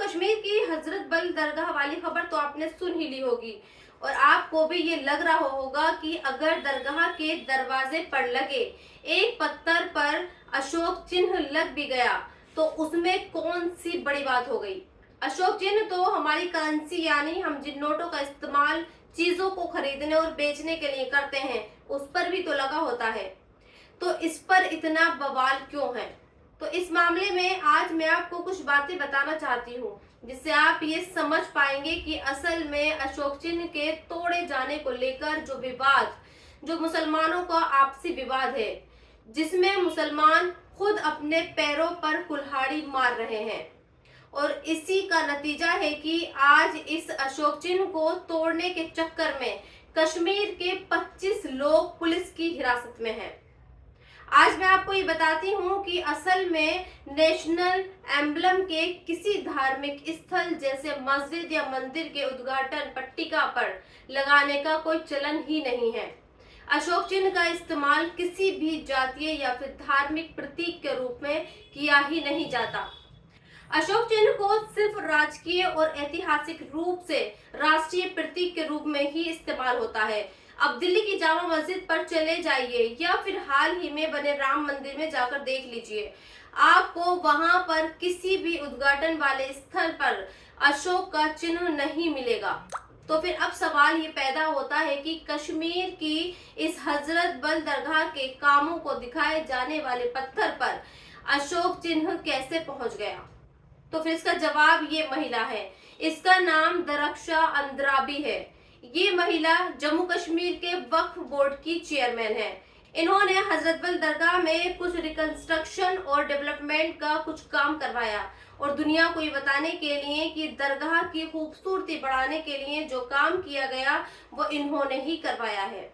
कश्मीर की हजरत बल दरगाह वाली खबर तो आपने सुन ही ली होगी और आपको भी ये लग रहा होगा कि अगर दरगाह के दरवाजे पर लगे एक पत्थर पर अशोक चिन्ह लग भी गया तो उसमें कौन सी बड़ी बात हो गई। अशोक चिन्ह तो हमारी करेंसी यानी हम जिन नोटों का इस्तेमाल चीजों को खरीदने और बेचने के लिए करते हैं उस पर भी तो लगा होता है। तो इस पर इतना बवाल क्यों है? तो इस मामले में आज मैं आपको कुछ बातें बताना चाहती हूँ जिससे आप ये समझ पाएंगे कि असल में अशोक चिन्ह के तोड़े जाने को लेकर जो विवाद, जो मुसलमानों का आपसी विवाद है, जिसमें मुसलमान खुद अपने पैरों पर कुल्हाड़ी मार रहे हैं और इसी का नतीजा है कि आज इस अशोक चिन्ह को तोड़ने के चक्कर में कश्मीर के 25 लोग पुलिस की हिरासत में हैं। आज मैं आपको ये बताती हूँ कि असल में नेशनल एम्बलम के किसी धार्मिक स्थल जैसे मस्जिद या मंदिर के उद्घाटन पट्टिका पर लगाने का कोई चलन ही नहीं है। अशोक चिन्ह का इस्तेमाल किसी भी जातीय या फिर धार्मिक प्रतीक के रूप में किया ही नहीं जाता। अशोक चिन्ह को सिर्फ राजकीय और ऐतिहासिक रूप से राष्ट्रीय प्रतीक के रूप में ही इस्तेमाल होता है। अब दिल्ली की जामा मस्जिद पर चले जाइए या फिर हाल ही में बने राम मंदिर में जाकर देख लीजिए, आपको वहां पर किसी भी उद्घाटन वाले स्थल पर अशोक का चिन्ह नहीं मिलेगा। तो फिर अब सवाल ये पैदा होता है कि कश्मीर की इस हजरत बल दरगाह के कामों को दिखाए जाने वाले पत्थर पर अशोक चिन्ह कैसे पहुंच गया। तो फिर इसका जवाब ये महिला है, इसका नाम दरक्षा अंद्राबी है। ये महिला जम्मू कश्मीर के वक्फ बोर्ड की चेयरमैन है। इन्होंने हजरत बल दरगाह में कुछ रिकंस्ट्रक्शन और डेवलपमेंट का कुछ काम करवाया और दुनिया को ये बताने के लिए कि दरगाह की खूबसूरती बढ़ाने के लिए जो काम किया गया वो इन्होंने ही करवाया है।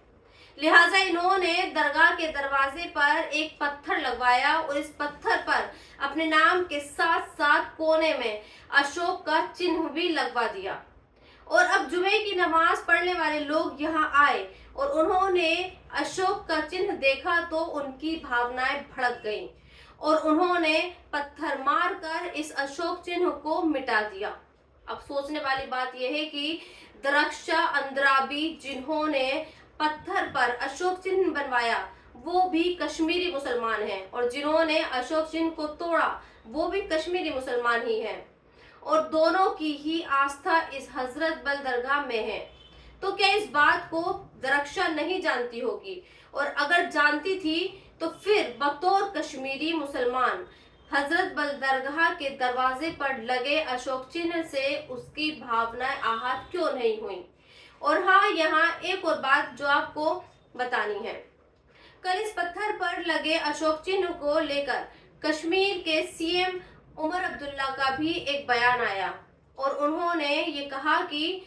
लिहाजा इन्होंने दरगाह के दरवाजे पर एक पत्थर लगवाया और इस पत्थर पर अपने नाम के साथ साथ कोने में अशोक का चिन्ह भी लगवा दिया। और अब जुमे की नमाज पढ़ने वाले लोग यहाँ आए और उन्होंने अशोक का चिन्ह देखा तो उनकी भावनाएं भड़क गईं और उन्होंने पत्थर मारकर इस अशोक चिन्ह को मिटा दिया। अब सोचने वाली बात यह है कि दरक्षा अंद्राबी जिन्होंने पत्थर पर अशोक चिन्ह बनवाया वो भी कश्मीरी मुसलमान हैं और जिन्होंने अशोक चिन्ह को तोड़ा वो भी कश्मीरी मुसलमान ही हैं और दोनों की ही आस्था इस हजरत बल दरगाह में है। तो क्या इस बात को दरक्षा नहीं जानती होगी? और अगर जानती थी तो फिर बतौर कश्मीरी मुसलमान हजरत बल दरगाह के दरवाजे पर लगे अशोक चिन्ह से उसकी भावनाएं आहत क्यों नहीं हुई? और हाँ, यहाँ एक और बात जो आपको बतानी है। कल इस पत्थर पर लगे अशोक चिन्ह को लेकर कश्मीर के सीएम उमर अब्दुल्ला का भी एक बयान आया और उन्होंने ये कहा कि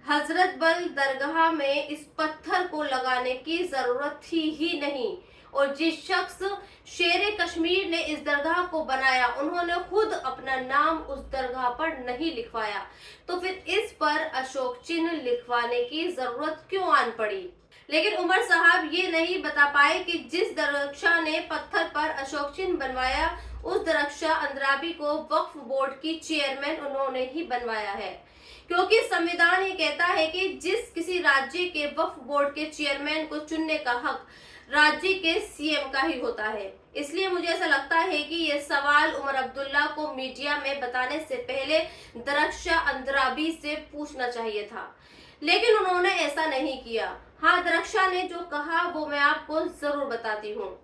हजरत बल दरगाह में इस पत्थर को लगाने की जरूरत थी ही नहीं और जिस शख्स शेरे कश्मीर ने इस दरगाह को बनाया उन्होंने खुद अपना नाम उस दरगाह पर नहीं लिखवाया, तो फिर इस पर अशोक चिन्ह लिखवाने की जरूरत क्यों आन पड़ी। लेकिन उमर साहब ये नहीं बता पाए कि जिस दरक्षा ने पत्थर पर अशोक चिन्ह बनवाया उस दरक्षा अंद्राबी को वक्फ बोर्ड की चेयरमैन उन्होंने ही बनवाया है, क्योंकि संविधान ये कहता है कि जिस किसी राज्य के वक्फ बोर्ड के चेयरमैन को चुनने का हक राज्य के सीएम का ही होता है। इसलिए मुझे ऐसा लगता है कि ये सवाल उमर अब्दुल्ला को मीडिया में बताने से पहले दरक्षा अंद्राबी से पूछना चाहिए था, लेकिन उन्होंने ऐसा नहीं किया। हाँ, दरक्षा ने जो कहा वो मैं आपको जरूर बताती हूँ।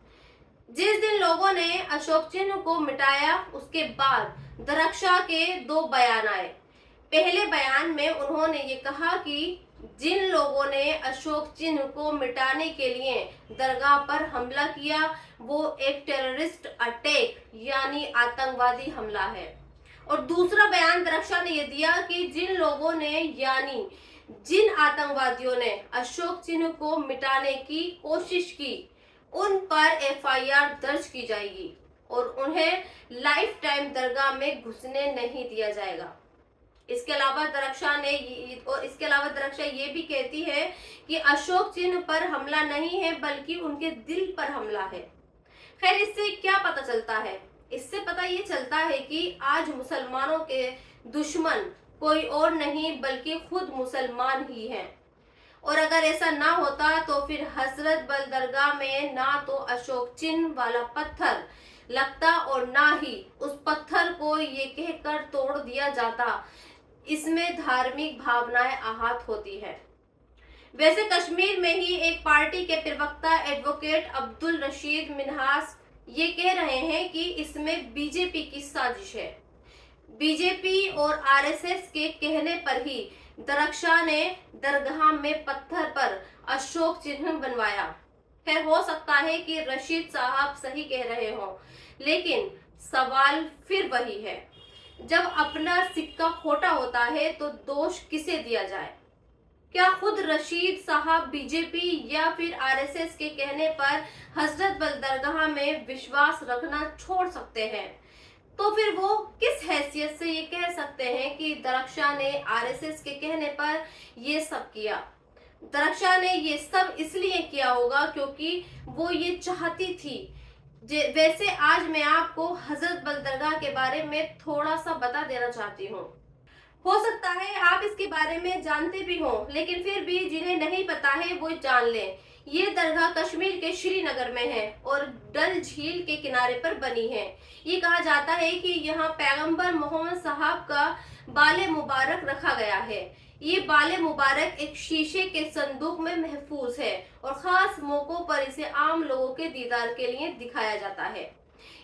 जिस दिन लोगों ने अशोक चिन्ह को मिटाया उसके बाद दरक्षा के दो बयान आए। पहले बयान में उन्होंने ये कहा कि जिन लोगों ने अशोक चिन्ह को मिटाने के लिए दरगाह पर हमला किया वो एक टेररिस्ट अटैक यानी आतंकवादी हमला है। और दूसरा बयान दरक्षा ने यह दिया कि जिन लोगों ने यानी जिन आतंकवादियों ने अशोक चिन्ह को मिटाने की कोशिश की उन पर एफआईआर दर्ज की जाएगी और उन्हें लाइफ टाइम दरगाह में घुसने नहीं दिया जाएगा। इसके अलावा दरक्षा ये भी कहती है कि अशोक चिन्ह पर हमला नहीं है बल्कि उनके दिल पर हमला है। खैर, इससे क्या पता चलता है? इससे पता ये चलता है कि आज मुसलमानों के दुश्मन कोई और नहीं बल्कि खुद मुसलमान ही हैं। और अगर ऐसा ना होता तो फिर हजरत बल दरगाह में ना तो अशोक चिन्ह वाला पत्थर लगता और ना ही उस पत्थर को ये कहकर तोड़ दिया जाता। इसमें धार्मिक भावनाएं आहत होती है। वैसे कश्मीर में ही एक पार्टी के प्रवक्ता एडवोकेट अब्दुल रशीद मिन्हास ये कह रहे हैं कि इसमें बीजेपी की साजिश है। बीजेपी और आरएसएस के कहने पर ही दरख्शां ने दरगाह में पत्थर पर अशोक चिन्ह बनवाया। खैर, हो सकता है कि रशीद साहब सही कह रहे हों, लेकिन सवाल फिर वही है, जब अपना सिक्का खोटा होता है तो दोष किसे दिया जाए? क्या खुद रशीद साहब बीजेपी या फिर आरएसएस के कहने पर हजरत बल दरगाह में विश्वास रखना छोड़ सकते हैं? तो फिर वो किस हैसियत से ये कह सकते हैं कि दरख्शां ने आरएसएस के कहने पर ये सब किया? दरख्शां ने ये सब इसलिए किया होगा क्योंकि वो ये चाहती थी। वैसे आज मैं आपको हजरत बल दरगाह के बारे में थोड़ा सा बता देना चाहती हूँ। हो सकता है आप इसके बारे में जानते भी हों, लेकिन फिर भी जिन्हें नहीं पता है वो जान लें। ये दरगाह कश्मीर के श्रीनगर में है और डल झील के किनारे पर बनी है। ये कहा जाता है कि यहाँ पैगंबर मोहम्मद साहब का बाले मुबारक रखा गया है। ये बाले मुबारक एक शीशे के संदूक में महफूज है और खास मौकों पर इसे आम लोगों के दीदार के लिए दिखाया जाता है।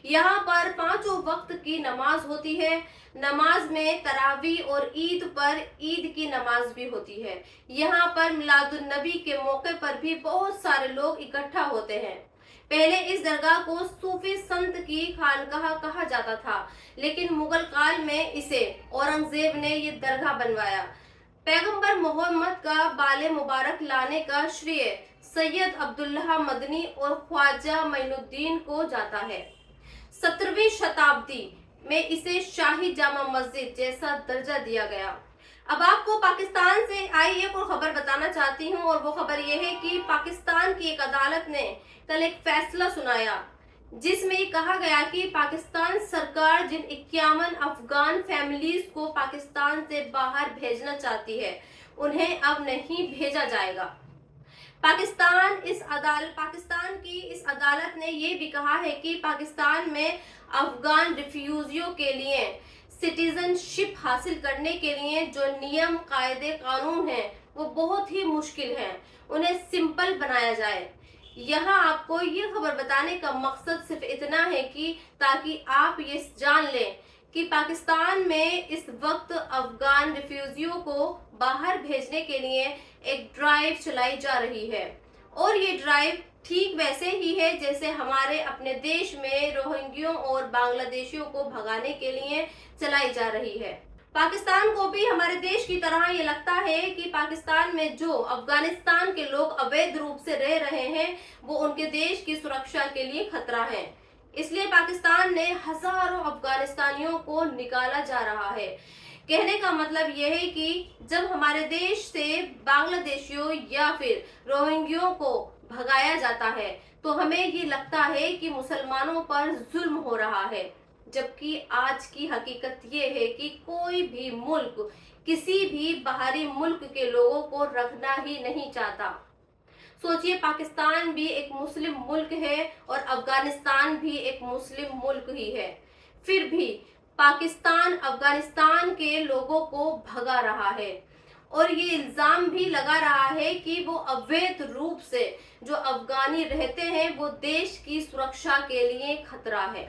यहाँ पर 5 वक्त की नमाज होती है। नमाज में तरावी और ईद पर ईद की नमाज भी होती है। यहाँ पर मिलादुन नबी के मौके पर भी बहुत सारे लोग इकट्ठा होते हैं। पहले इस दरगाह को सूफी संत की खानकाह कहा जाता था, लेकिन मुगल काल में इसे औरंगजेब ने ये दरगाह बनवाया। पैगंबर मोहम्मद का बाले मुबारक लाने का श्रेय सैयद अब्दुल्लाह मदनी और ख्वाजा मोइनुद्दीन को जाता है। 17वीं शताब्दी में इसे शाही जामा मस्जिद जैसा दर्जा दिया गया। अब आपको पाकिस्तान से आई एक और खबर बताना चाहती हूँ, और वो खबर ये है कि पाकिस्तान की एक अदालत ने कल एक फैसला सुनाया जिसमें कहा गया कि पाकिस्तान सरकार जिन 51 अफगान फैमिलीज को पाकिस्तान से बाहर भेजना चाहती है उन्हें अब नहीं भेजा जाएगा। पाकिस्तान की इस अदालत ने ये भी कहा है कि पाकिस्तान में अफगान रिफ्यूजियों के लिए सिटीजनशिप हासिल करने के लिए जो नियम कायदे कानून हैं वो बहुत ही मुश्किल हैं, उन्हें सिंपल बनाया जाए। यहाँ आपको ये खबर बताने का मकसद सिर्फ इतना है कि ताकि आप ये जान लें कि पाकिस्तान में इस वक्त अफगान रिफ्यूजियों को बाहर भेजने के लिए एक ड्राइव चलाई जा रही है, और ये ड्राइव ठीक वैसे ही है जैसे हमारे अपने देश में रोहिंग्यों और बांग्लादेशियों को भगाने के लिए चलाई जा रही है। पाकिस्तान को भी हमारे देश की तरह ये लगता है कि पाकिस्तान में जो अफगानिस्तान के लोग अवैध रूप से रह रहे हैं वो उनके देश की सुरक्षा के लिए खतरा है। इसलिए पाकिस्तान ने हजारों अफगानिस्तानियों को निकाला जा रहा है। कहने का मतलब यह है कि जब हमारे देश से बांग्लादेशियों या फिर रोहिंग्यों को भगाया जाता है तो हमें ये लगता है कि मुसलमानों पर जुल्म हो रहा है, जबकि आज की हकीकत ये है कि कोई भी मुल्क किसी भी बाहरी मुल्क के लोगों को रखना ही नहीं चाहता। सोचिए, पाकिस्तान भी एक मुस्लिम मुल्क है और अफगानिस्तान भी एक मुस्लिम मुल्क ही है, फिर भी पाकिस्तान अफगानिस्तान के लोगों को भगा रहा है और ये इल्जाम भी लगा रहा है कि वो अवैध रूप से जो अफगानी रहते हैं वो देश की सुरक्षा के लिए खतरा है।